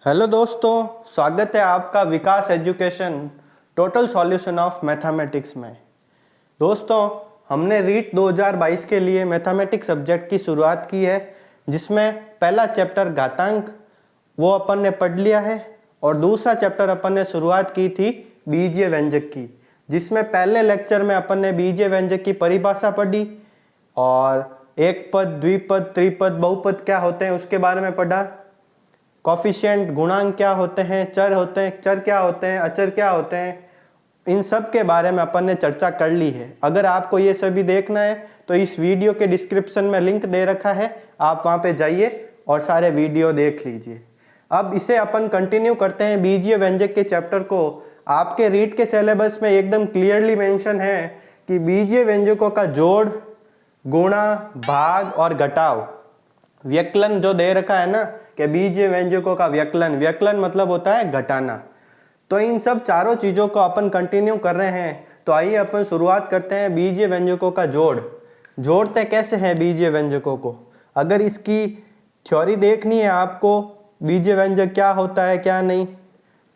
Hello दोस्तों, स्वागत है आपका Vikas Education Total Solution of Mathematics में। दोस्तों, हमने रीट 2022 के लिए मैथमेटिक्स सब्जेक्ट की शुरुआत की है, जिसमें पहला चैप्टर घातांक वो अपन ने पढ़ लिया है और दूसरा चैप्टर अपन ने शुरुआत की थी बीजीय व्यंजक की, जिसमें पहले लेक्चर में अपन ने बीजीय व्यंजक की परिभाषा पढ़ी और एक पद, द्विपद, त्रिपद, बहुपद क्या होते हैं उसके बारे में पढ़ा। कॉफिशिएंट, गुणांक क्या होते हैं, चर क्या होते हैं, अचर क्या होते हैं, इन सब के बारे में अपन ने चर्चा कर ली है। अगर आपको ये सभी देखना है तो इस वीडियो के डिस्क्रिप्शन में लिंक दे रखा है, आप वहाँ पे जाइए और सारे वीडियो देख लीजिए। अब इसे अपन कंटिन्यू करते हैं बीजीय व्यंजक के चैप्टर को। आपके रीट के सिलेबस में एकदम क्लियरली मेंशन है कि बीजीय व्यंजकों का जोड़, गुणा, भाग और घटाव, व्यकलन जो दे रखा है ना कि बीजीय व्यंजकों का व्यकलन, व्यकलन मतलब होता है घटाना। तो इन सब चारों चीजों को अपन कंटिन्यू कर रहे हैं। तो आइए अपन शुरुआत करते हैं बीजीय व्यंजकों का जोड़। जोड़ते कैसे हैं बीजीय व्यंजकों को? अगर इसकी थ्योरी देखनी है आपको, बीजीय व्यंजक क्या होता है क्या नहीं,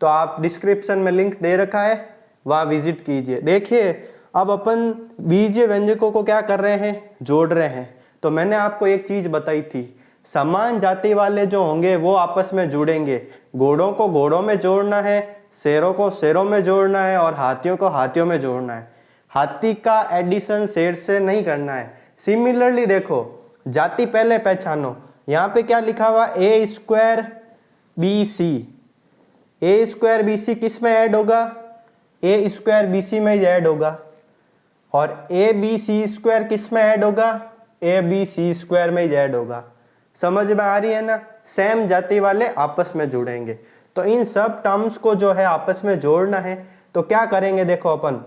तो आप डिस्क्रिप्शन में लिंक दे रखा है, वहाँ विजिट कीजिए। देखिए, अब अपन बीजीय व्यंजकों को क्या कर रहे हैं, जोड़ रहे हैं। तो मैंने आपको एक चीज बताई थी, समान जाति वाले जो होंगे वो आपस में जुड़ेंगे। घोड़ों को घोड़ों में जोड़ना है, शेरों को शेरों में जोड़ना है और हाथियों को हाथियों में जोड़ना है। हाथी का एडिशन शेर से नहीं करना है। सिमिलरली देखो, जाति पहले पहचानो। यहाँ पे क्या लिखा हुआ, ए स्क्वायर बी सी। ए स्क्वायर बी सी किस में ऐड होगा? ए स्क्वायर बी सी में ही ऐड होगा। और ए बी सी स्क्वायर किस में ऐड होगा? ए बी सी स्क्वायर में ही ऐड होगा। समझ में आ रही है ना? सेम जाति वाले आपस में जुड़ेंगे। तो इन सब टर्म्स को जो है आपस में जोड़ना है। तो क्या करेंगे, देखो अपन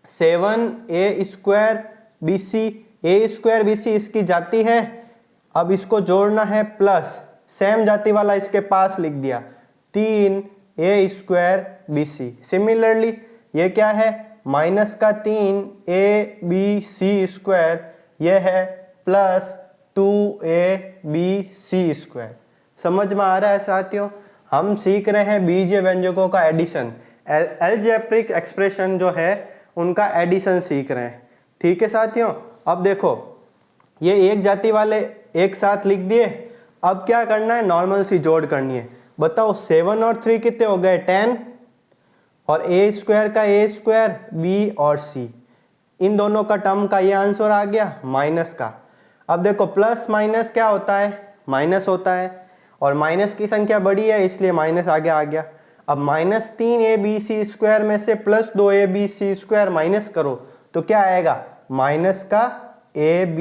7a स्क्वायर बी सी, ए स्क्वायर बी सी इसकी जाति है। अब इसको जोड़ना है प्लस सेम जाति वाला इसके पास लिख दिया 3a square B C. Similarly ये क्या है, माइनस का 3a बी सी स्क्वायर, यह है प्लस 2ab स्क्वायर। समझ में आ रहा है साथियों? हम सीख रहे हैं बीजीय व्यंजकों का एडिशन, अलजेब्रिक एक्सप्रेशन जो है उनका एडिशन सीख रहे हैं। ठीक है साथियों? अब देखो, ये एक जाति वाले एक साथ लिख दिए। अब क्या करना है, नॉर्मल सी जोड़ करनी है। बताओ 7 और 3 कितने हो गए, 10। और ए स्क्वायर का ए स्क्वायर, बी और सी, इन दोनों का टर्म का ये आंसर आ गया माइनस का। अब देखो, प्लस माइनस क्या होता है, माइनस होता है, और माइनस की संख्या बड़ी है इसलिए माइनस आगे आ गया। अब माइनस 3ab स्क्वायर में से प्लस 2ab स्क्वायर माइनस करो तो क्या आएगा, माइनस का ab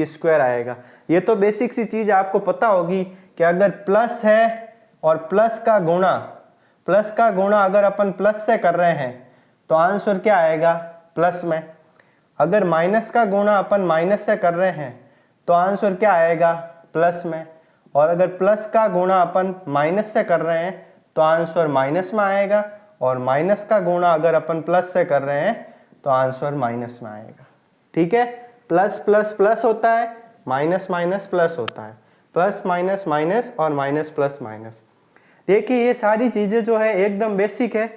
स्क्वायर आएगा। ये तो बेसिक सी चीज आपको पता होगी कि अगर प्लस है और प्लस का गुणा अगर अपन प्लस से कर रहे हैं तो आंसर क्या आएगा, प्लस में। अगर माइनस का गुणा अपन माइनस से कर रहे हैं तो आंसर क्या आएगा, प्लस में। और अगर प्लस का गुणा अपन माइनस से कर रहे हैं तो आंसर माइनस में आएगा। और माइनस का गुणा अगर अपन प्लस से कर रहे हैं तो आंसर माइनस में आएगा। ठीक है? प्लस प्लस प्लस होता है, माइनस माइनस प्लस होता है, प्लस माइनस माइनस और माइनस प्लस माइनस। देखिए, ये सारी चीजें जो है एकदम बेसिक है,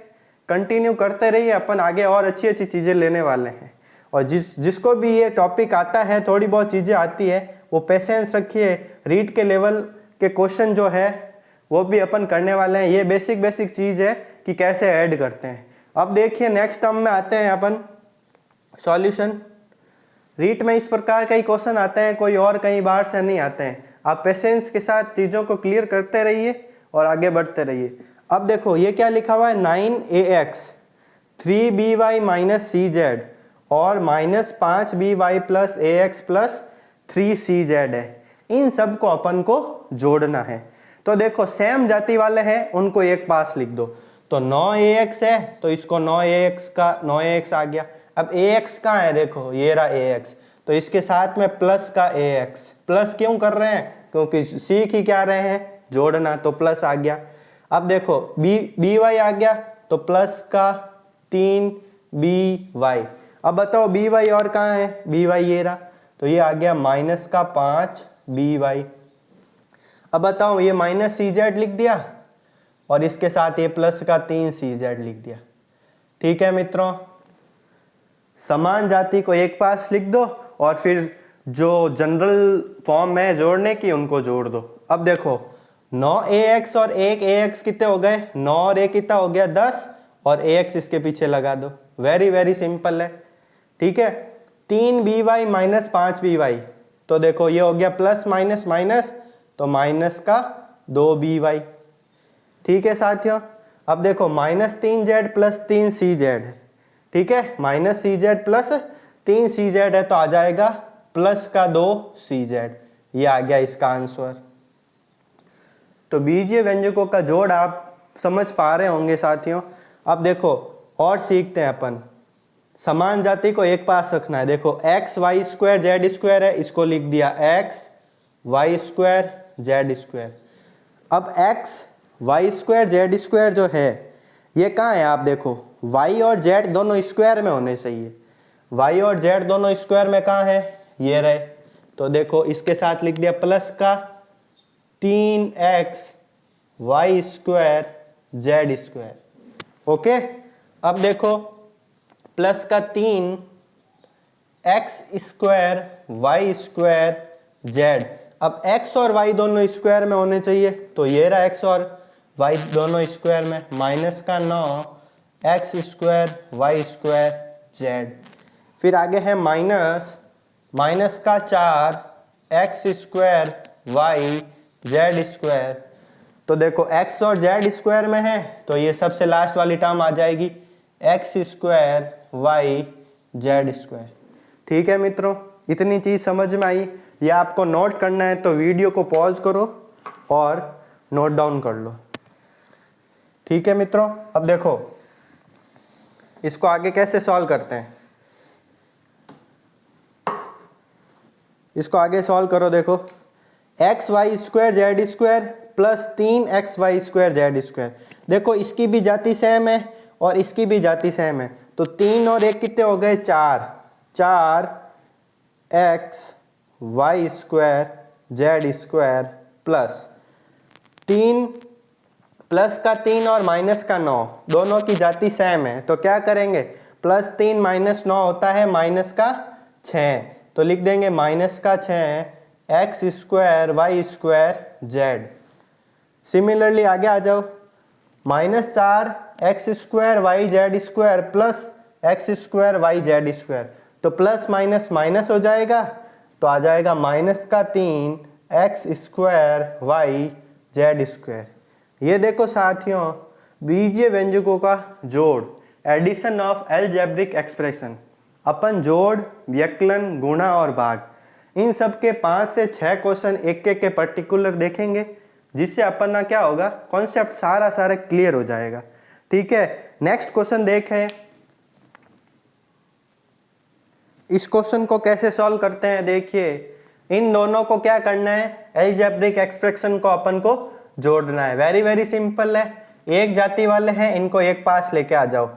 कंटिन्यू करते रहिए, अपन आगे और अच्छी अच्छी चीजें लेने वाले हैं। और जिसको भी ये टॉपिक आता है, थोड़ी बहुत चीजें आती है, वो पेशेंस रखिए। रीड के लेवल के क्वेश्चन जो है वो भी अपन करने वाले हैं। ये बेसिक चीज है कि कैसे ऐड करते हैं। अब देखिए, नेक्स्ट टर्म में आते हैं अपन सॉल्यूशन। रीट में इस प्रकार का ही क्वेश्चन आते हैं, कोई और कई बार से नहीं आते हैं। आप पेशेंस के साथ चीजों को क्लियर करते रहिए और आगे बढ़ते रहिए। अब देखो, ये क्या लिखा हुआ है, 9ax 3by माइनस cz और minus 5by plus ax plus 3cz है। इन सब को अपन को जोड़ना है। तो देखो, सेम जाति वाले हैं उनको एक पास लिख दो। तो 9ax है तो इसको 9ax आ गया। अब ax कहाँ है, देखो ये रहा ax, तो इसके साथ में प्लस का ax। प्लस क्यों कर रहे हैं, क्योंकि सीख ही क्या रहे हैं, जोड़ना, तो प्लस आ गया। अब देखो by आ गया तो प्लस का 3by। अब बताओ by और कहाँ है, by ये रहा, तो ये आ गया माइनस का 5by। अब बताओ, ये माइनस cz लिख दिया और इसके साथ ये प्लस का 3cz लिख दिया। ठीक है मित्रों, समान जाति को एक पास लिख दो और फिर जो जनरल फॉर्म है जोड़ने की उनको जोड़ दो। अब देखो 9ax और 1ax कितने हो गए, 9 और 1 कितना हो गया 10 और ax इसके पीछे लगा दो। वेरी वेरी सिंपल है। ठीक है, 3by माइनस 5by, तो देखो ये हो गया प्लस माइनस माइनस, तो माइनस का 2by। ठीक है साथियों, अब देखो -3z प्लस 3cz, ठीक है, -cz प्लस 3cz है तो आ जाएगा प्लस का 2cz। ये आ गया इसका आंसर। तो बीजीय व्यंजकों का जोड़ आप समझ पा रहे होंगे साथियों। अब देखो और सीखते हैं अपन। समान जाति को एक पास रखना है। देखो x y square z square है, इसको लिख दिया x y square z square. अब x y square z square जो है ये कहाँ है, आप देखो y और z दोनों स्क्वायर में होने चाहिए। y और z दोनों स्क्वायर में कहाँ है, ये रहे। तो देखो इसके साथ लिख दिया प्लस का 3x y square z square. Okay, अब देखो प्लस का 3x square y square z। अब x और y दोनों स्क्वायर में होने चाहिए, तो ये रहा x और y दोनों स्क्वायर में, माइनस का 9x square y square z। फिर आगे है माइनस का 4x square y z square. तो देखो x और z स्क्वायर में है तो ये सबसे लास्ट वाली टर्म आ जाएगी x square y z square. ठीक है मित्रों, इतनी चीज समझ में आई। ये आपको नोट करना है तो वीडियो को पॉज करो और नोट डाउन कर लो। ठीक है मित्रों, अब देखो इसको आगे कैसे सॉल्व करते हैं। इसको आगे सॉल्व करो। देखो x y square z square plus 3xy square z square. देखो इसकी भी जाति सेम है और इसकी भी जाति सेम है, तो 3 और 1 कितने हो गए 4 4xy square z square plus 3 plus का 3 और माइनस का 9, दोनों की जाति सेम है तो क्या करेंगे, प्लस 3 माइनस 9 होता है माइनस का 6, तो लिख देंगे माइनस का 6 x square y square z. Similarly आगे आ जाओ, minus 4 x square y z square plus x square y z square, तो प्लस माइनस माइनस हो जाएगा तो आ जाएगा माइनस का 3 x square y z square. ये देखो साथियों बीजीय व्यंजकों का जोड़, एडिशन ऑफ अलजेब्रिक एक्सप्रेशन। अपन जोड़, व्यकलन, गुणा और भाग इन सब के 5 से 6 क्वेश्चन एक एक के पर्टिकुलर देखेंगे, जिससे अपन ना क्या होगा, कॉन्सेप्ट सारा क्लियर हो जाएगा। ठीक है, नेक्स्ट क्वेश्चन देखें। इस क्वेश्चन को कैसे सॉल्व करते हैं, देखिए इन दोनों को क्या करना है, अलजेब्रिक एक्सप्रेशन को अपन को जोड़ना है। वेरी वेरी सिंपल है, एक जाति वाले हैं इनको एक पास लेके आ जाओ।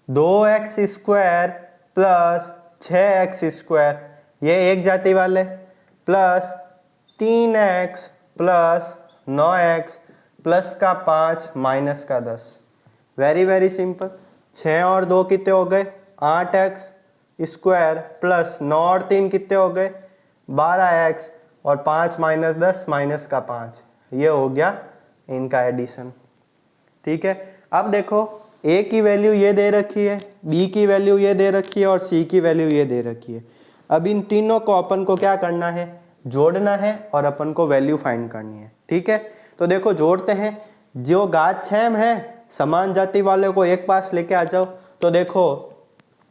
2x square plus 6x square ये एक जाति वाले, plus 3x plus 9x plus का 5 माइनस का 10। वेरी वेरी सिंपल, 6 और 2 कितने हो गए 8x स्क्वायर प्लस 9 और 3 कितने हो गए 12x और 5 माइनस 10 माइनस का 5, ये हो गया इनका एडिशन। ठीक है, अब देखो a की वैल्यू ये दे रखी है, b की वैल्यू ये दे रखी है और c की वैल्यू ये दे रखी है। अब इन तीनों को अपन को क्या करना है, जोड़ना है और अपन को वैल्यू फाइंड करनी है। ठीक है, तो देखो जोड़ते हैं। जो घात सेम है समान जाति वाले को एक पास लेके आ जाओ। तो देखो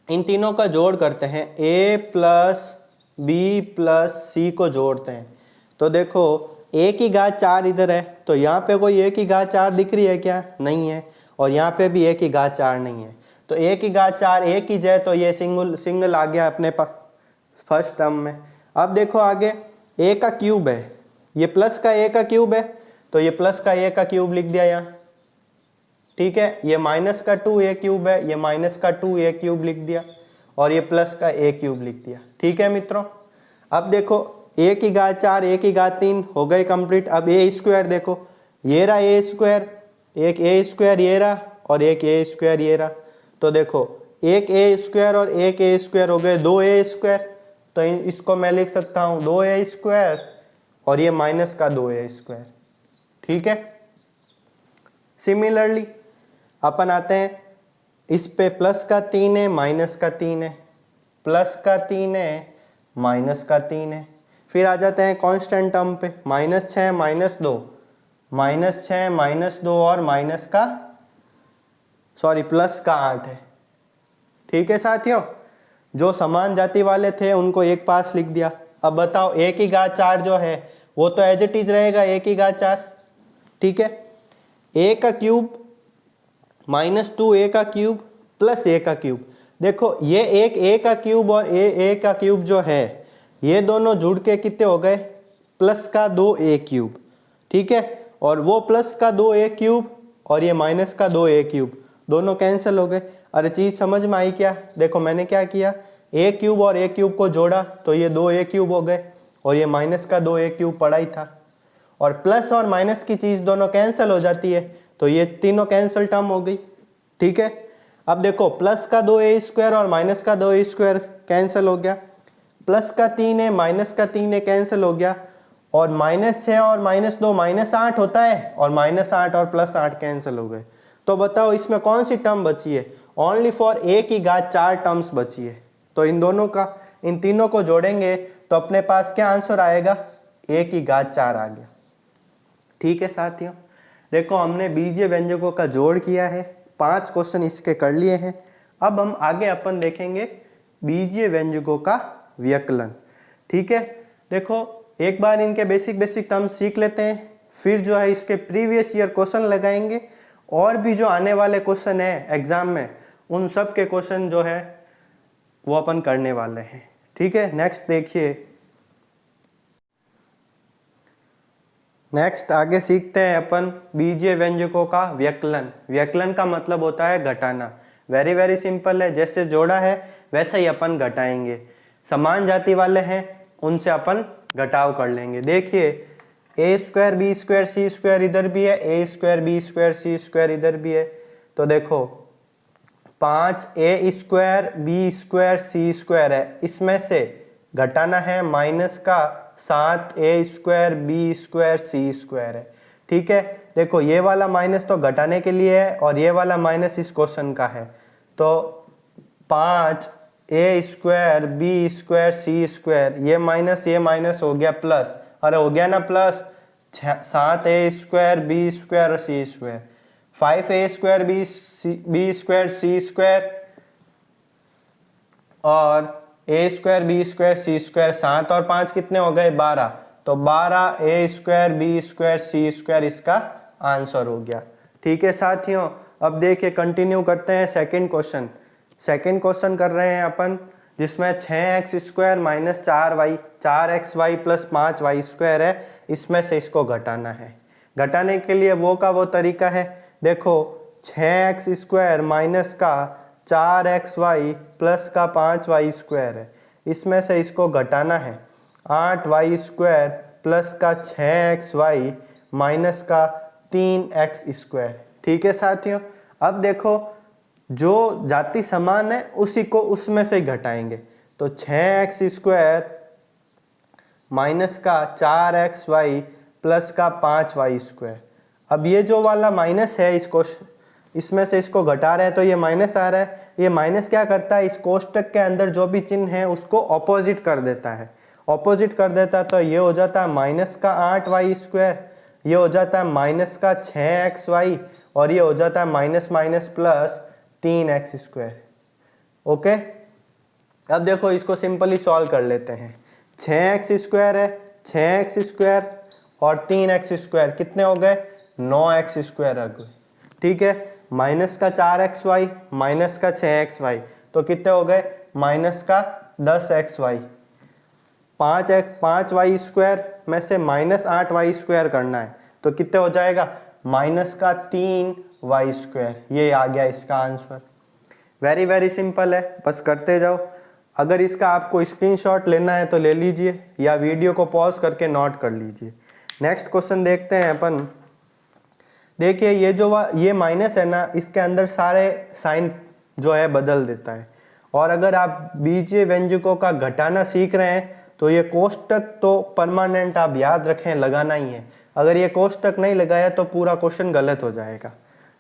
इन तीनों का जोड़ करते हैं, a प्लस बी प्लस सी को जोड़ते हैं। तो देखो a की घात 4 इधर है, तो यहाँ पे कोई a की घात 4 दिख रही है क्या, नहीं है, और यहाँ पे भी a की घात 4 नहीं है, तो a की घात 4 a की जगह, तो ये सिंगल आ गया अपने पास फर्स्ट टर्म में। अब देखो आगे a का क्यूब है, ये प्लस का a का क्यूब है, तो ये प्लस का a का क्यूब लिख दिया यहाँ। ठीक है, ये माइनस का 2a क्यूब है, ये माइनस का 2a क्यूब लिख दिया, और ये प्लस का a क्यूब लिख दिया। ठीक है मित्रों, अब देखो a की घात 4 a की घात 3 हो गए कंप्लीट। अब a स्क्वायर देखो, ये रहा a स्क्वायर, एक ए स्क्वायर ये रहा और एक ए स्क्वायर ये रहा। तो देखो एक ए स्क्वायर और एक ए स्क्वायर हो गए 2a स्क्वायर, तो इसको मैं लिख सकता हूँ 2a स्क्वायर और ये माइनस का 2a स्क्वायर। ठीक है। सिमिलरली अपन आते हैं इस पे, प्लस का 3 है माइनस का 3 है, प्लस का 3 है माइनस का 3 है। फिर आ जाते हैं कांस्टेंट टर्म पे, -6 -2, -6 -2 और प्लस का 8 है। ठीक है साथियों, जो समान जाति वाले थे उनको एक पास लिख दिया। अब बताओ a की घात 4 जो है वो तो एज इट इज रहेगा a की घात 4। ठीक है, a का क्यूब -2a का क्यूब प्लस a का क्यूब। देखो ये एक a का क्यूब और a का क्यूब जो है ये दोनों जुड़ के कितने हो गए, प्लस का 2a क्यूब। ठीक है, और वो प्लस का 2a क्यूब और ये माइनस का 2a क्यूब दोनों कैंसिल हो गए। अरे चीज समझ में आई क्या? देखो मैंने क्या किया, a क्यूब और a क्यूब को जोड़ा तो ये 2a क्यूब हो गए और ये माइनस का 2a क्यूब पड़ा ही था, और प्लस और माइनस की चीज दोनों कैंसिल हो जाती है तो ये तीनों कैंसिल टर्म हो गई। ठीक है, अब देखो प्लस का 2a स्क्वायर और माइनस का 2a स्क्वायर कैंसिल हो गया, प्लस का 3 है माइनस का 3 है कैंसिल हो गया, और -6 और -2 -8 होता है, और -8 और +8 कैंसिल हो गए। तो बताओ इसमें कौन सी टर्म बची है? ओनली फॉर a की घात 4 टर्म्स बची है। तो इन तीनों को जोड़ेंगे तो अपने पास क्या आंसर आएगा, a की घात 4 आ गया। ठीक है साथियों, देखो हमने बीजीय व्यंजकों का जोड़ किया है, 5 क्वेश्चन इसके कर लिए हैं। अब हम आगे अपन देखेंगे बीजीय व्यंजकों का व्यकलन। ठीक है, देखो एक बार इनके बेसिक टर्म्स सीख लेते हैं, फिर जो है इसके प्रीवियस ईयर क्वेश्चन लगाएंगे, और भी जो आने वाले क्वेश्चन है एग्जाम में उन सब के क्वेश्चन जो है वो अपन करने वाले हैं। ठीक है, नेक्स्ट देखिए, नेक्स्ट आगे सीखते हैं अपन बीजीय व्यंजकों का व्यकलन। व्यकलन का मतलब होता है घटाना। वेरी सिंपल है, जैसे जोड़ा है वैसे ही अपन घटाएंगे। समान जाति वाले हैं उनसे अपन घटाव कर लेंगे। देखिए a square b square c square इधर भी है, a square b square c square इधर भी है। तो देखो 5a square b square c square है, इसमें से घटाना है माइनस का 7a square b square c square है। ठीक है, देखो ये वाला माइनस तो घटाने के लिए है और ये वाला माइनस इस क्वेश्चन का है। तो 5a square b square c square, ये माइनस हो गया प्लस, अरे हो गया ना plus, 7a square b square c square, 5a square b square c square और a square b square c square, 7 और 5 कितने हो गए 12, तो 12a square b square c square इसका आंसर हो गया। ठीक है साथियों, अब देखिए कंटिन्यू करते हैं सेकंड क्वेश्चन। सेकंड क्वेश्चन कर रहे हैं अपन जिसमें 6x square minus 4xy plus 5y square है, इसमें से इसको घटाना है। घटाने के लिए वो तरीका है, देखो 6x स्क्वायर माइनस का 4xy प्लस का 5y स्क्वायर है, इसमें से इसको घटाना है। 8y स्क्वायर प्लस का 6xy माइनस का 3x स्क्वायर। ठीक है साथियों, अब देखो जो जाति समान है उसी को उसमें से घटाएंगे। तो 6x स्क्वायर माइनस का 4xy प्लस का 5y स्क्वायर। अब ये जो वाला माइनस है इसमें से इसको घटा रहे हैं तो ये माइनस आ रहा है। ये माइनस क्या करता है, इस कोष्टक के अंदर जो भी चिन्ह है उसको ऑपोजिट कर देता है। ऑपोजिट कर देता है तो ये हो जाता है माइनस का 8y स्क्वायर, ये हो जाता है माइनस का 6xy और ये हो जाता है minus minus plus 3x square. Okay, अब देखो इसको सिंपली सॉल्व कर लेते हैं। 6x स्क्वायर है, 6x स्क्वायर और 3x स्क्वायर कितने हो गए, 9x स्क्वायर आ गए। ठीक है, माइनस का 4xy माइनस का 6xy तो कितने हो गए, माइनस का 10xy। 5y स्क्वायर में से माइनस 8y स्क्वायर करना है तो कितने हो जाएगा, माइनस का 3y स्क्वायर। ये आ गया इसका आंसर। वेरी सिंपल है, बस करते जाओ। अगर इसका आपको स्क्रीनशॉट लेना है तो ले लीजिए या वीडियो को पॉज करके नोट कर लीजिए। नेक्स्ट क्वेश्चन देखते हैं अपन। देखिए ये ये माइनस है ना, इसके अंदर सारे साइन जो है बदल देता है। और अगर आप बीजीय व्यंजकों का घटाना सीख रहे हैं तो ये कोष्टक तो परमानेंट आप याद रखें लगाना ही है। अगर ये कोष्टक नहीं लगाया तो पूरा क्वेश्चन गलत हो जाएगा।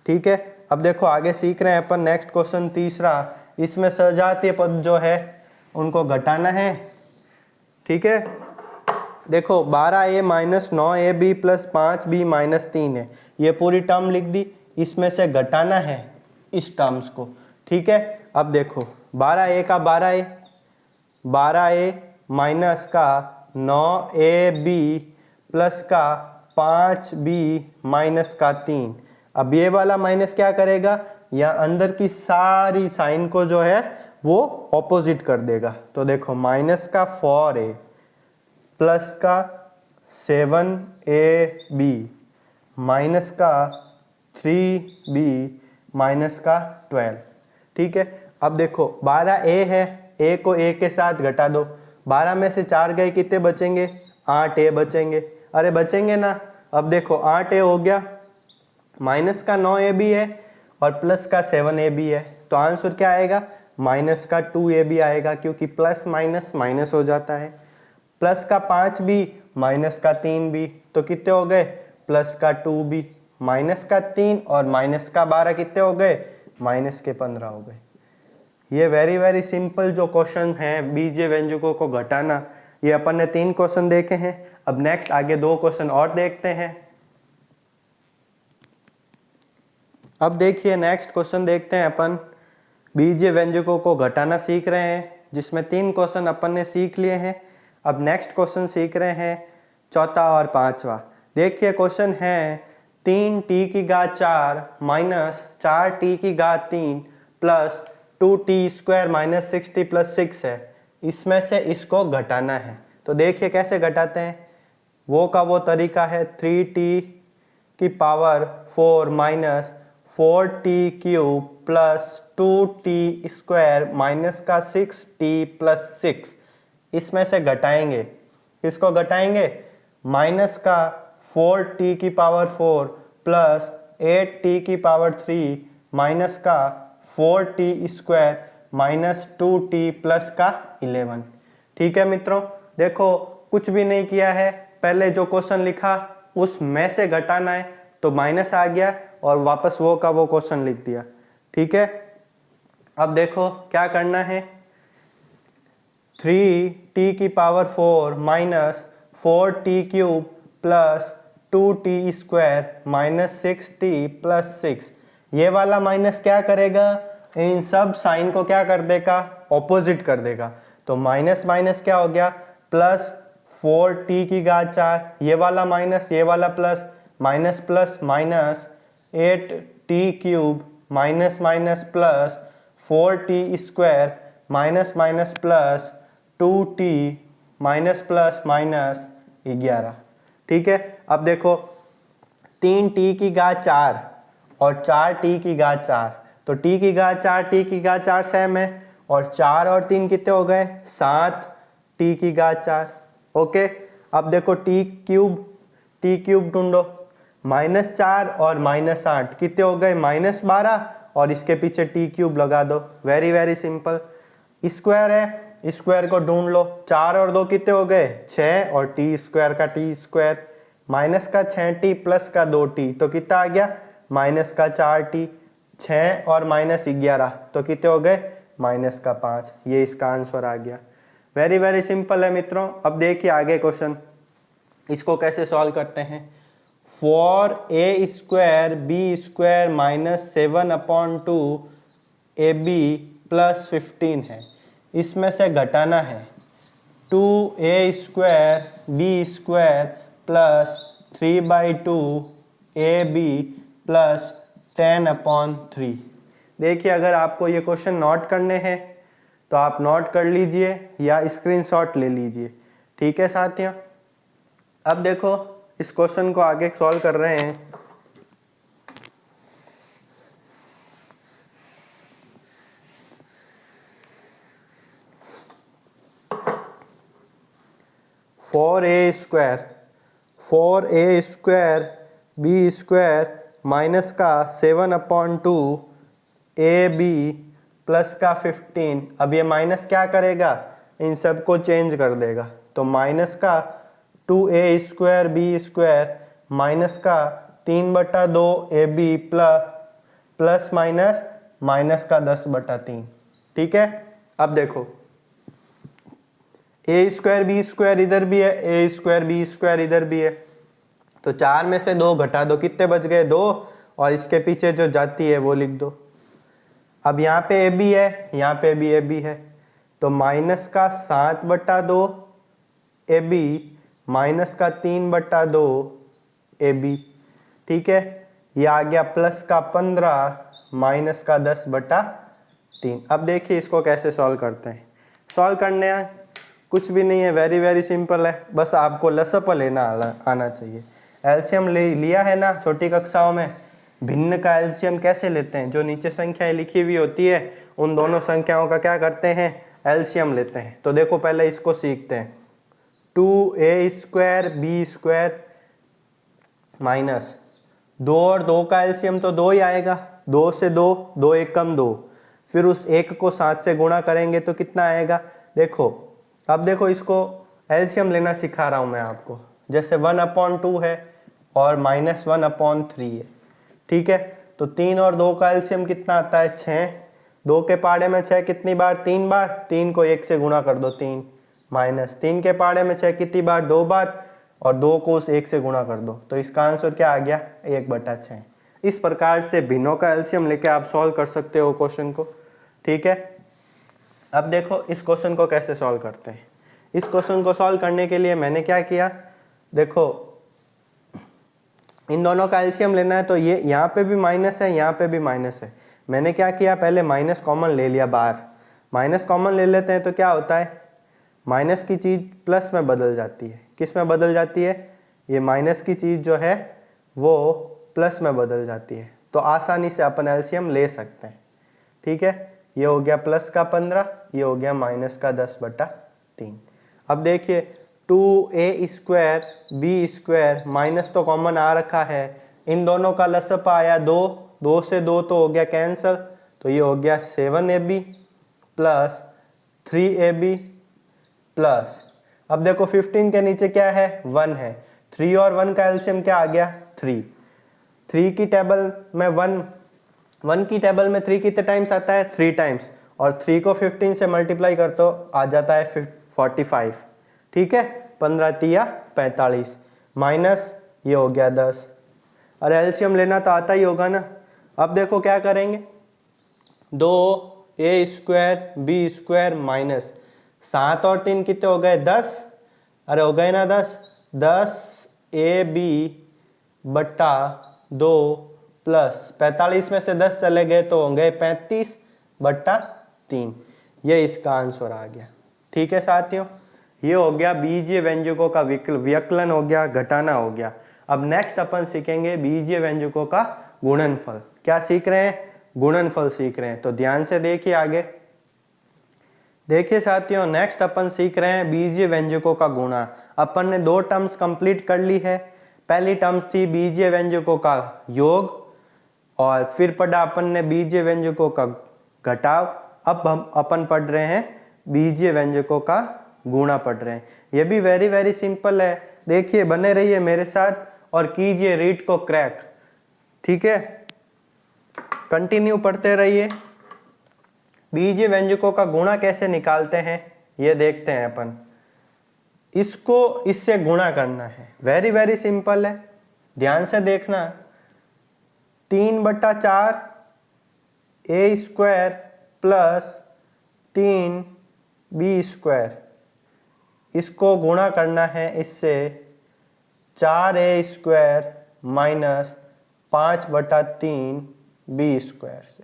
ठीक है, अब देखो आगे सीख रहे हैं अपन नेक्स्ट क्वेश्चन तीसरा। इसमें सजातीय पद जो है उनको घटाना है। ठीक है, देखो 12a minus 9ab plus 5b minus 3 है, ये पूरी टर्म लिख दी, इसमें से घटाना है इस टर्म्स को। ठीक है, अब देखो 12a का 12a, 12a माइनस का 9ab प्लस का 5b माइनस का 3। अब ये वाला माइनस क्या करेगा, या अंदर की सारी साइन को जो है वो ऑपोजिट कर देगा। तो देखो माइनस का 4a प्लस का 7ab माइनस का 3b माइनस का 12। ठीक है, अब देखो 12a है, a को a के साथ घटा दो, 12 में से 4 गए, कितने बचेंगे, 8a बचेंगे। अरे बचेंगे ना। अब देखो 8a हो गया, माइनस का 9ab है और प्लस का 7ab है, तो आंसर क्या आएगा, माइनस का 2ab आएगा, क्योंकि प्लस माइनस माइनस हो जाता है। प्लस का 5b माइनस का 3b, तो कितने हो गए, प्लस का 2b, माइनस का 3 और माइनस का 12 कितने हो गए, माइनस के 15 हो गए। ये वेरी सिंपल जो क्वेश्चन है बीजीय व्यंजकों को घटाना, ये अपन ने 3 क्वेश्चन देखे हैं। अब नेक्स्ट आगे 2 क्वेश्चन और देखते हैं। अब देखिए नेक्स्ट क्वेश्चन देखते हैं अपन, बीजीय व्यंजकों को घटाना सीख रहे हैं, जिसमें 3 क्वेश्चन अपन ने सीख लिए हैं। अब नेक्स्ट क्वेश्चन सीख रहे हैं चौथा और पांचवा। देखिए क्वेश्चन है 3t की घात 4 माइनस 4t की घात 3 plus 2t square minus 6t plus 6 है, इसमें से इसको घटाना है। तो देखिए कैसे घटाते हैं, वो का वो तरीका है 3t की power 4 minus 4t cube plus 2t square minus का 6t प्लस 6, इसमें से घटाएंगे। किसको घटाएंगे, माइनस का 4t की पावर 4 प्लस 8t की पावर 3 माइनस का 4t square minus 2t plus का 11। ठीक है मित्रों, देखो कुछ भी नहीं किया है, पहले जो क्वेश्चन लिखा उसमें से घटाना है, तो माइनस आ गया और वापस वो का वो क्वेश्चन लिख दिया। ठीक है, अब देखो क्या करना है, 3t की power 4 minus 4t cube plus 2t square minus 6t plus 6, ये वाला माइनस क्या करेगा, इन सब साइन को क्या कर देगा, ऑपोजिट कर देगा। तो माइनस माइनस क्या हो गया, प्लस 4t की घात 4, ये वाला माइनस ये वाला plus, minus plus minus 8t cube minus minus plus 4t square minus minus plus 2t minus plus minus 11। ठीक है, अब देखो 3t की घात 4 और 4t की घात 4, तो t की घात 4 t की घात 4 सेम है, और 4 और 3 कितने हो गए, 7t की घात 4। ओके, अब देखो t क्यूब ढूंढो, माइनस 4 और माइनस 8 कितने हो गए, माइनस 12, और इसके पीछे t क्यूब लगा दो, वेरी सिंपल। स्क्वायर है, स्क्वायर को ढूंढ लो, 4 और 2 कितने हो गए, 6, और t स्क्वायर का t स्क्वायर, माइनस का 6t प्लस का 2t, तो कितना आ गया, माइनस का 4t, 6 और माइनस 11, तो कितने हो गए, माइनस का 5। ये इसका आंसर आ गया। वेरी सिंपल है मित्रों। अब देखिए आगे क्वेश्चन, इसको कैसे सॉल्व करते हैं। 4a square b square minus 7/2 ab plus 15 है, इसमें से घटाना है 2a square b square plus 3/2 ab plus 10/3। देखिए अगर आपको ये क्वेश्चन नोट करने हैं तो आप नोट कर लीजिए या स्क्रीनशॉट ले लीजिए। ठीक है साथियों, अब देखो इस क्वेश्चन को आगे सॉल्व कर रहे हैं। फोर ए स्क्वायर बी स्क्वायर माइनस का 7/2 ए बी प्लस का 15। अब ये माइनस क्या करेगा, इन सब को चेंज कर देगा, तो माइनस का 2a² b² माइनस का 3/2 a b plus minus minus का 10/3। ठीक है, अब देखो a² b² इधर भी है, a² b² इधर भी है, तो 4 में से 2 घटा दो, कितने बच गए 2, और इसके पीछे जो जाती है वो लिख दो। अब यहाँ पे ए बी है, यहाँ पे भी ए बी है, तो माइनस का 7/2 ए बी माइनस का 3/2 ए बी। ठीक है, ये आ गया प्लस का 15 माइनस का 10/3। अब देखिए इसको कैसे सॉल्व करते हैं। सॉल्व करने कुछ भी नहीं है, वेरी वेरी सिंपल है, बस आपको लसअप लेना आना चाहिए। एलसीएम लिया है ना छोटी कक्षाओं में, भिन्न का एलसीएम कैसे लेते हैं, जो नीचे संख्याएं लिखी हुई होती है उन दोनों संख्याओं का क्या करते हैं, एलसीएम लेते हैं। तो देखो पहले इसको सीखते हैं। 2a² b² माइनस 2 और 2 का एलसीएम तो 2 ही आएगा, 2 से 2, 2 1 कम 2, फिर उस 1 को 7 से गुणा करेंगे तो कितना आएगा। देखो अब देखो इसको एलसीएम लेना सिखा रहा हूं मैं आपको। जैसे 1/2 है और -1/3 है। ठीक है, तो 3 और 2 का एलसीएम कितना आता है 6। 2 के पाड़े में 6 कितनी बार, 3 बार, 3 को 1 से गुणा कर दो 3, माइनस 3 के पाड़े में 6 कितनी बार, 2 बार, और 2 को उस 1 से गुणा कर दो, तो इसका आंसर क्या आ गया 1/6। इस प्रकार से भिन्नों का एलसीएम लेके आप सॉल्व कर सकते हो क्वेश्चन को। ठीक है, अब देखो इस क्वेश्चन को कैसे सॉल्व करते हैं। इस क्वेश्चन को सॉल्व करने के लिए मैंने क्या किया, देखो इन दोनों का एलसीएम लेना है, तो ये यहाँ पे भी माइनस है, यहाँ पे भी माइनस है। मैंने क्या किया, पहले माइनस कॉमन ले लिया बाहर। माइनस कॉमन ले लेते हैं तो क्या होता है, माइनस की चीज़ प्लस में बदल जाती है। किस में बदल जाती है, ये माइनस की चीज़ जो है वो प्लस में बदल जाती है, तो आसानी से अपन एलसीएम ले सकते हैं। ठीक है, ये हो गया प्लस का 15, ये हो गया माइनस का 10/3। अब देखिए 2a² b² माइनस तो कॉमन आ रखा है, इन दोनों का लसअप आया 2, 2 से 2 तो हो गया कैंसल, तो ये हो गया 7ab प्लस 3ab प्लस, अब देखो 15 के नीचे क्या है 1 है, 3 और 1 का एलसीएम क्या आ गया 3। 3 की टेबल में 1 की टेबल में 3 कितने टाइम्स आता है 3 टाइम्स, और 3 को 15 से मल्टीप्लाई कर तो आ जाता है 45। ठीक है, 15 तिया 45 माइनस ये हो गया 10। अरे एलसीएम लेना तो आता ही होगा ना। अब देखो क्या करेंगे, 2a² b² माइनस 7 और 3 कितने हो गए 10, अरे हो गए ना 10ab/2 प्लस 45 में से 10 चले गए तो होंगे 35/3। ये इसका आंसर आ गया। ठीक है साथियों, ये हो गया बीजीय व्यंजकों का व्यकलन हो गया, घटाना हो गया। अब नेक्स्ट अपन सीखेंगे बीजीय व्यंजकों का गुणनफल। क्या सीख रहे हैं, गुणनफल सीख रहे हैं, तो ध्यान से देखिए आगे। देखिए साथियों, नेक्स्ट अपन सीख रहे हैं बीजीय व्यंजकों का गुणा। अपन ने 2 टर्म्स कंप्लीट कर ली है। पहली टर्म्स थी बीजीय व्यंजकों का योग, और फिर पढ़ा अपन ने बीजीय व्यंजकों का घटाव। अब हम अपन पढ़ रहे हैं बीजीय व्यंजकों का गुणा पढ़ रहे हैं। ये भी वेरी वेरी सिंपल है। देखिए बने रहिए मेरे साथ और कीजिए रीड को क्रैक। ठीक है, कंटिन्यू पढ़ते रहिए। बीजीय व्यंजकों का गुणा कैसे निकालते हैं ये देखते हैं अपन। इसको इससे गुणा करना है, वेरी वेरी सिंपल है, ध्यान से देखना। 3/4 a² प्लस 3b², इसको गुणा करना है इससे 4a² माइनस 5/3b² से।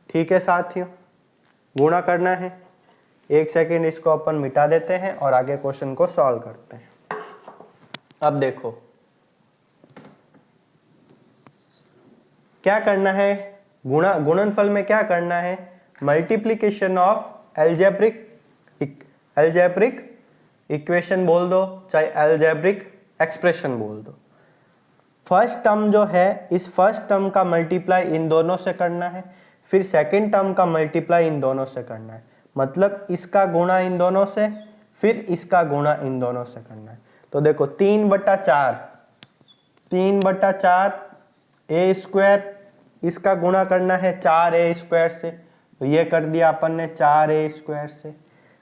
ठीक है साथियों, गुणा करना है। एक सेकेंड इसको अपन मिटा देते हैं और आगे क्वेश्चन को सॉल्व करते हैं। अब देखो क्या करना है, गुणनफल में क्या करना है, मल्टीप्लीकेशन ऑफ एल्जेब्रिक इक्वेशन बोल दो, चाहे एल्जेब्रिक एक्सप्रेशन बोल दो। फर्स्ट टर्म जो है इस फर्स्ट टर्म का मल्टीप्लाई इन दोनों से करना है, फिर सेकंड टर्म का मल्टीप्लाई इन दोनों से करना है, मतलब इसका गुणा इन दोनों से, फिर इसका गुणा इन दोनों से करना है। तो देखो 3/4 ए स्क्वायर, इसका गुणा करना है 4a स्क्वायर से, तो ये कर दिया अपन ने 4a स्क्वायर से।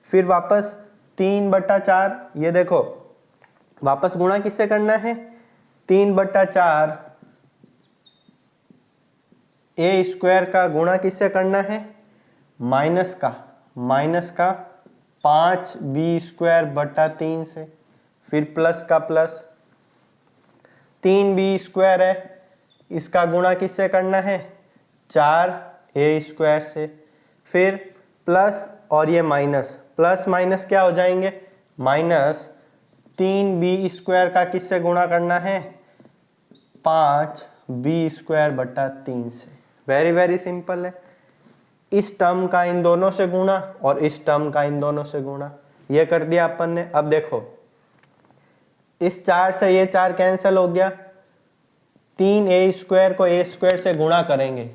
फिर वापस 3/4, ये देखो वापस गुणा किससे करना है, 3/4 ए स्क्वायर का गुणा किससे करना है, माइनस का 5b स्क्वायर बटा 3 से, फिर प्लस का प्लस 3b स्क्वायर है, इसका गुणा किससे करना है, 4a स्क्वायर से, फिर प्लस और ये माइनस, प्लस माइनस क्या हो जाएंगे, माइनस 3b स्क्वायर का किससे गुणा करना है, 5b स्क्वायर बटा 3 से। वेरी वेरी सिंपल है। इस टर्म का इन दोनों से गुणा और इस टर्म का इन दोनों से गुणा, ये कर दिया अपन ने। अब देखो इस 4 से ये 4 कैंसिल हो गया, 3a स्क्वायर को a स्क्वायर से गुणा करेंगे।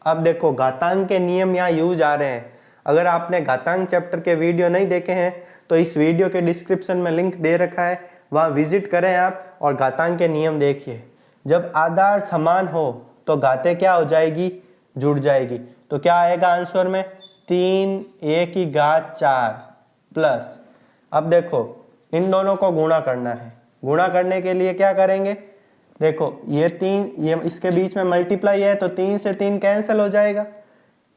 अब देखो घातांक के नियम यहाँ यूज आ रहे हैं। अगर आपने घातांक चैप्टर के वीडियो नहीं देखे हैं तो इस वीडियो के डिस्क्रिप्शन में लिंक दे रखा है, वहाँ विजिट करें आप और घातांक के नियम देखिए। जब आधार समान हो तो घाते क्या हो जाएगी, जुड़ जाएगी। तो क्या आएगा आंसर में, 3a⁴ प्लस, अब देखो इन दोनों को गुणा करना है। गुणा करने के लिए क्या करेंगे, देखो ये 3, ये इसके बीच में मल्टीप्लाई है तो 3 से 3 कैंसिल हो जाएगा,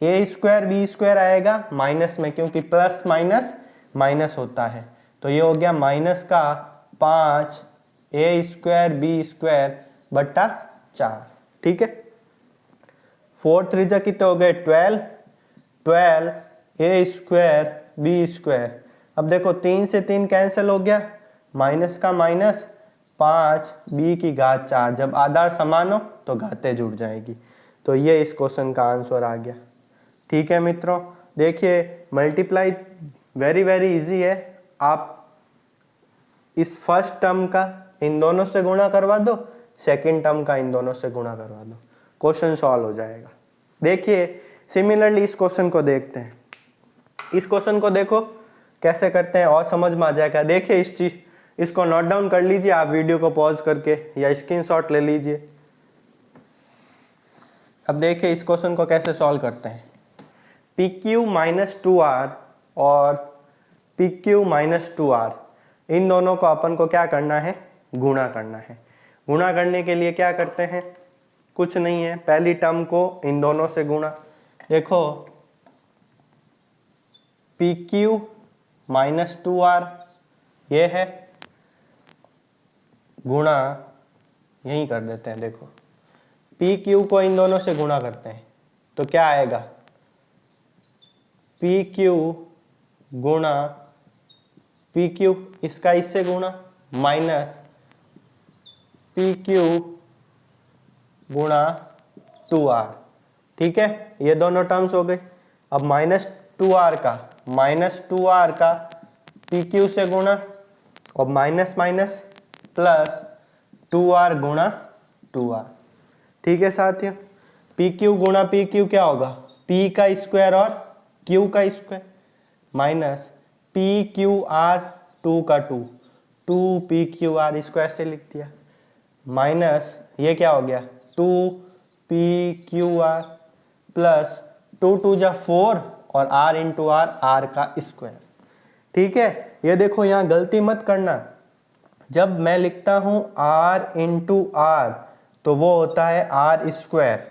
a स्क्वायर b स्क्वायर आएगा माइनस में, क्योंकि प्लस माइनस माइनस होता है। तो ये हो गया माइनस का 5a स्क्वायर b स्क्वायर बटा 4। ठीक है, 4 3 कितने हो गए, 12 a स्क्वायर b स्क्वायर। अब देखो 3 से 3 कैंसिल हो गया, माइनस का माइनस 5b⁴। जब आधार समान हो तो घातें जुड़ जाएगी। तो ये इस क्वेश्चन का आंसर आ गया। ठीक है मित्रों, देखिए मल्टीप्लाई वेरी वेरी इजी है। आप इस फर्स्ट टर्म का इन दोनों से गुणा करवा दो, सेकंड टर्म का इन दोनों से गुणा करवा दो, क्वेश्चन सॉल्व हो जाएगा। देखिए सिमिलरली इस क्वेश्चन को देखते हैं। इस क्वेश्चन को देखो कैसे करते हैं और समझ में आ जाएगा। देखिए इसको नोट डाउन कर लीजिए आप वीडियो को पॉज करके या स्क्रीनशॉट ले लीजिए। अब देखिए इस क्वेश्चन को कैसे सॉल्व करते हैं। PQ - 2R और PQ - 2R, इन दोनों को अपन को क्या करना है, गुणा करना है। गुणा करने के लिए क्या करते हैं, कुछ नहीं है, पहली टर्म को इन दोनों से गुणा। देखो PQ - 2R ये है, गुणा यही कर देते हैं। देखो PQ को इन दोनों से गुणा करते हैं तो क्या आएगा, PQ गुणा PQ, इसका इससे गुणा, माइनस PQ गुणा 2R। ठीक है, ये दोनों टर्म्स हो गई। अब -2R का PQ से गुणा और माइनस माइनस प्लस 2R गुणा 2R। ठीक है साथियों, PQ गुणा PQ क्या होगा, P का स्क्वायर और Q का स्क्वायर, माइनस PQR 2 का 2PQR स्क्वायर से लिख दिया, माइनस ये क्या हो गया 2PQR प्लस 2 2 जा 4 और R इंटू R का स्क्वायर। ठीक है, ये देखो यहाँ गलती मत करना, जब मैं लिखता हूँ R इंटू R तो वो होता है R स्क्वायर,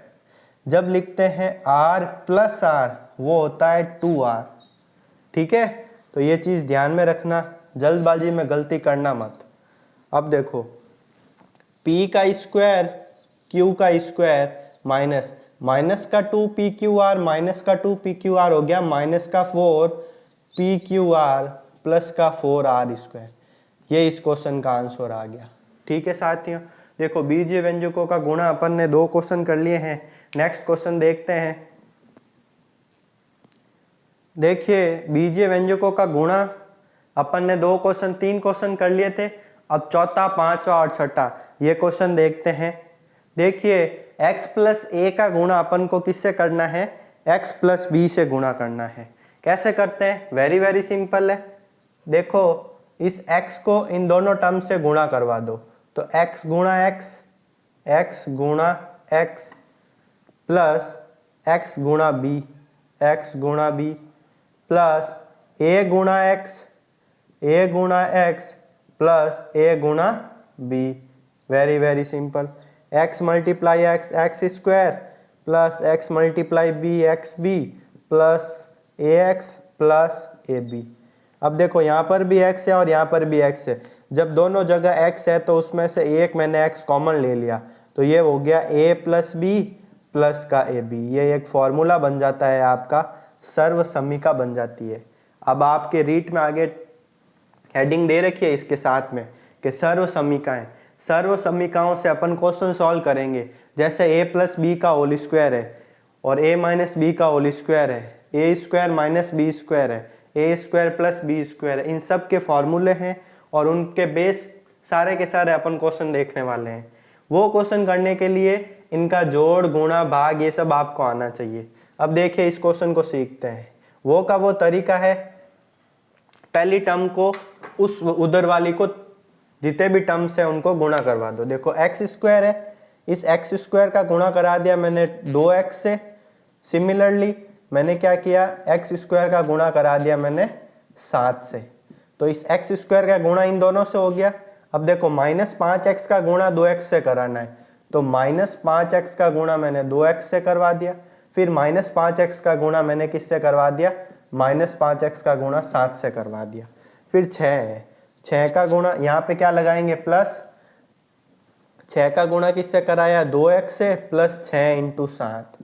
जब लिखते हैं R प्लस R वो होता है 2R। ठीक है, तो ये चीज़ ध्यान में रखना, जल्दबाजी में गलती करना मत। अब देखो P का स्क्वायर Q का स्क्वायर माइनस माइनस का 2PQR माइनस का 2PQR हो गया माइनस का 4PQR प्लस का 4R स्क्वायर। ये इस क्वेश्चन का आंसर आ गया। ठीक है साथियों, देखो बीजीय व्यंजकों का गुणा अपन ने 2 क्वेश्चन कर लिए हैं। नेक्स्ट क्वेश्चन देखते हैं। देखिए बीजीय व्यंजकों का गुणा अपन ने 3 क्वेश्चन कर लिए थे। अब चौथा, पांचवा और छठा ये क्वेश्चन देखते हैं देखिए x प्लस ए का गुणा अपन को किससे करना है, x प्लस बी से गुणा करना है। कैसे करते हैं, वेरी वेरी सिंपल है। देखो इस x को इन दोनों टर्म से गुणा करवा दो, तो x गुणा x गुणा x प्लस x गुणा b, x गुणा b प्लस a गुणा x प्लस a गुणा b। Very very simple. x multiply x square plus x multiply b xb plus ax plus ab। अब देखो यहाँ पर भी x है और यहाँ पर भी x है, जब दोनों जगह x है तो उसमें से एक मैंने x कॉमन ले लिया, तो ये हो गया a प्लस बी प्लस का ab। ये एक फॉर्मूला बन जाता है आपका, सर्व समीका बन जाती है। अब आपके रीट में आगे हेडिंग दे रखी है इसके साथ में कि सर्व समीकाएं। सर्व समीकाओं से अपन क्वेश्चन सॉल्व करेंगे। जैसे a प्लस बी का होल स्क्वायर है और a माइनस बी का होल स्क्वायर है, a square minus b square है, a square plus b square है, इन सब के फॉर्मूले हैं और उनके बेस सारे के सारे अपन क्वेश्चन देखने वाले हैं। वो क्वेश्चन करने के लिए इनका जोड़ गुणा भाग ये सब आपको आना चाहिए। अब देखिए इस क्वेश्चन को सीखते हैं। वो का वो तरीका है, पहली टर्म को उस उधर वाली को जितने भी टर्म्स है उनको गुणा करवा दो। देखो एक्स स्क्वायर है, इस एक्स स्क्वायर का गुणा करा दिया मैंने 2x से। सिमिलरली मैंने क्या किया, एक्स स्क्वायर का गुणा करा दिया मैंने 7 से। तो इस एक्स स्क्वायर का गुणा इन दोनों से हो गया। अब देखो -5x का गुणा 2x से कराना है, तो -5x का गुणा मैंने 2x से करवा दिया। फिर -5x का गुणा मैंने किससे करवा दिया, -5x का गुणा 7 से करवा दिया। फिर 6 है, 6 का गुणा यहाँ पे क्या लगाएंगे प्लस, 6 का गुणा किससे कराया 2x से प्लस 6 इंटू 7।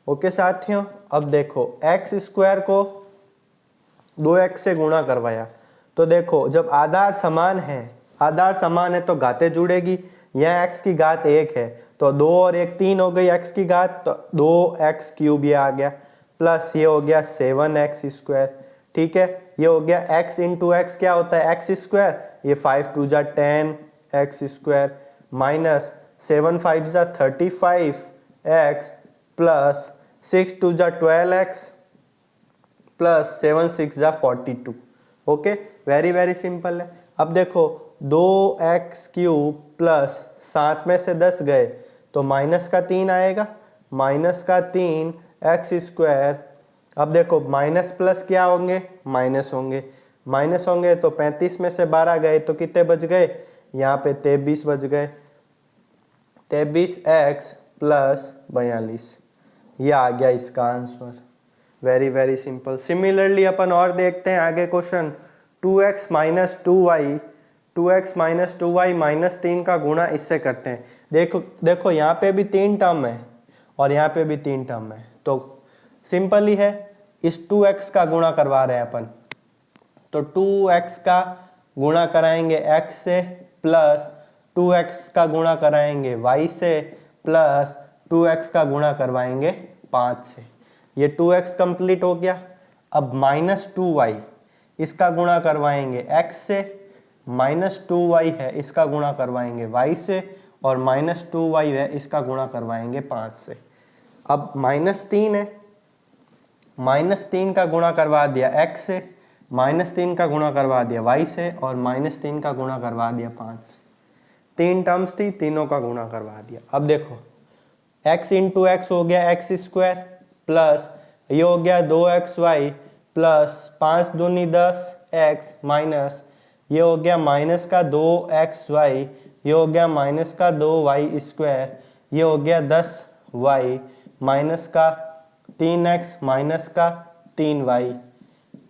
ओके साथियों, अब देखो एक्स स्क्वायर को 2x से गुणा करवाया, तो देखो जब आधार समान है तो घातें जुड़ेगी। यह x की घात 1 है तो 2 और 1 3 हो गई x की घात, तो 2x क्यूब ये आ गया, प्लस ये हो गया 7x स्क्वायर। ठीक है, ये हो गया x इंटू एक्स क्या होता है x स्क्वायर, ये 5 2 जा 10 x स्क्वायर माइनस 7 5 जा 35 x प्लस 6 2 जा 12x प्लस 7 6 जा 42। ओके, वेरी वेरी सिंपल है। अब देखो 2x क्यूब प्लस 7 में से 10 गए तो माइनस का 3 आएगा, माइनस का 3 x स्क्वायर। अब देखो माइनस प्लस क्या होंगे, माइनस होंगे तो 35 में से 12 गए तो कितने बच गए, यहाँ पे 23 बच गए, 23x प्लस 42। ये आ गया इसका answer. Very very simple. Similarly अपन और देखते हैं आगे question, 2x minus 2y minus 3 का गुणा इससे करते हैं। देखो यहाँ पे भी 3 टर्म है और यहाँ पे भी 3 टर्म है, तो सिंपल ही है, इस 2x का गुणा करवा रहे हैं अपन, तो 2x का गुणा कराएंगे x से प्लस 2x का गुणा कराएंगे y से प्लस 2x का गुणा करवाएंगे 5 से। ये 2x कंप्लीट हो गया। अब -2y इसका गुणा करवाएंगे x से, -2y है इसका गुणा करवाएंगे y से, और -2y है इसका गुणा करवाएंगे 5 से। अब -3 है, -3 का गुणा करवा दिया x से, -3 का गुणा करवा दिया y से, और -3 का गुणा करवा दिया 5 से। 3 टर्म्स थी, तीनों का गुणा करवा दिया। अब देखो x इंटू एक्स हो गया x स्क्वायर प्लस ये हो गया 2xy प्लस 5 दूनी 10x माइनस ये हो गया माइनस का 2xy, ये हो गया माइनस का 2y स्क्वायर, ये हो गया 10y माइनस का 3x माइनस का 3y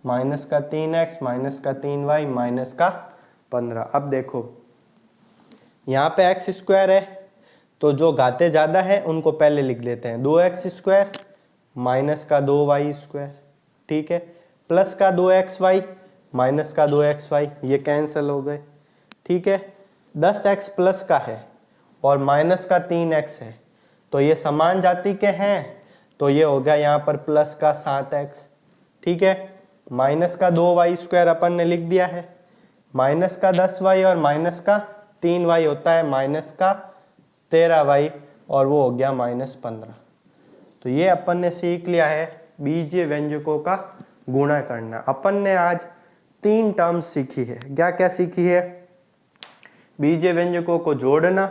माइनस का 3x माइनस का 3y माइनस का 15। अब देखो यहाँ पे x स्क्वायर है तो जो घाते ज़्यादा है उनको पहले लिख लेते हैं, 2x स्क्वायर माइनस का 2y स्क्वायर, ठीक है, प्लस का 2xy माइनस का 2xy, ये कैंसिल हो गए, ठीक है। 10x प्लस का है और माइनस का 3x है, तो ये समान जाति के हैं, तो ये हो गया यहाँ पर प्लस का 7x, ठीक है। माइनस का 2y स्क्वायर अपन ने लिख दिया है, माइनस का 10y और माइनस का 3y होता है माइनस का 13y और वो हो गया -15। तो ये अपन ने सीख लिया है बीजीय व्यंजकों का गुणा करना। अपन ने आज 3 टर्म्स सीखी है। क्या क्या सीखी है? बीजीय व्यंजकों को जोड़ना,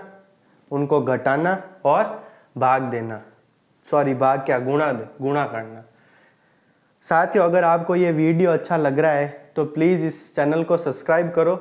उनको घटाना और भाग देना। सॉरी, भाग क्या, गुणा करना। साथियों, अगर आपको ये वीडियो अच्छा लग रहा है तो प्लीज़ इस चैनल को सब्सक्राइब करो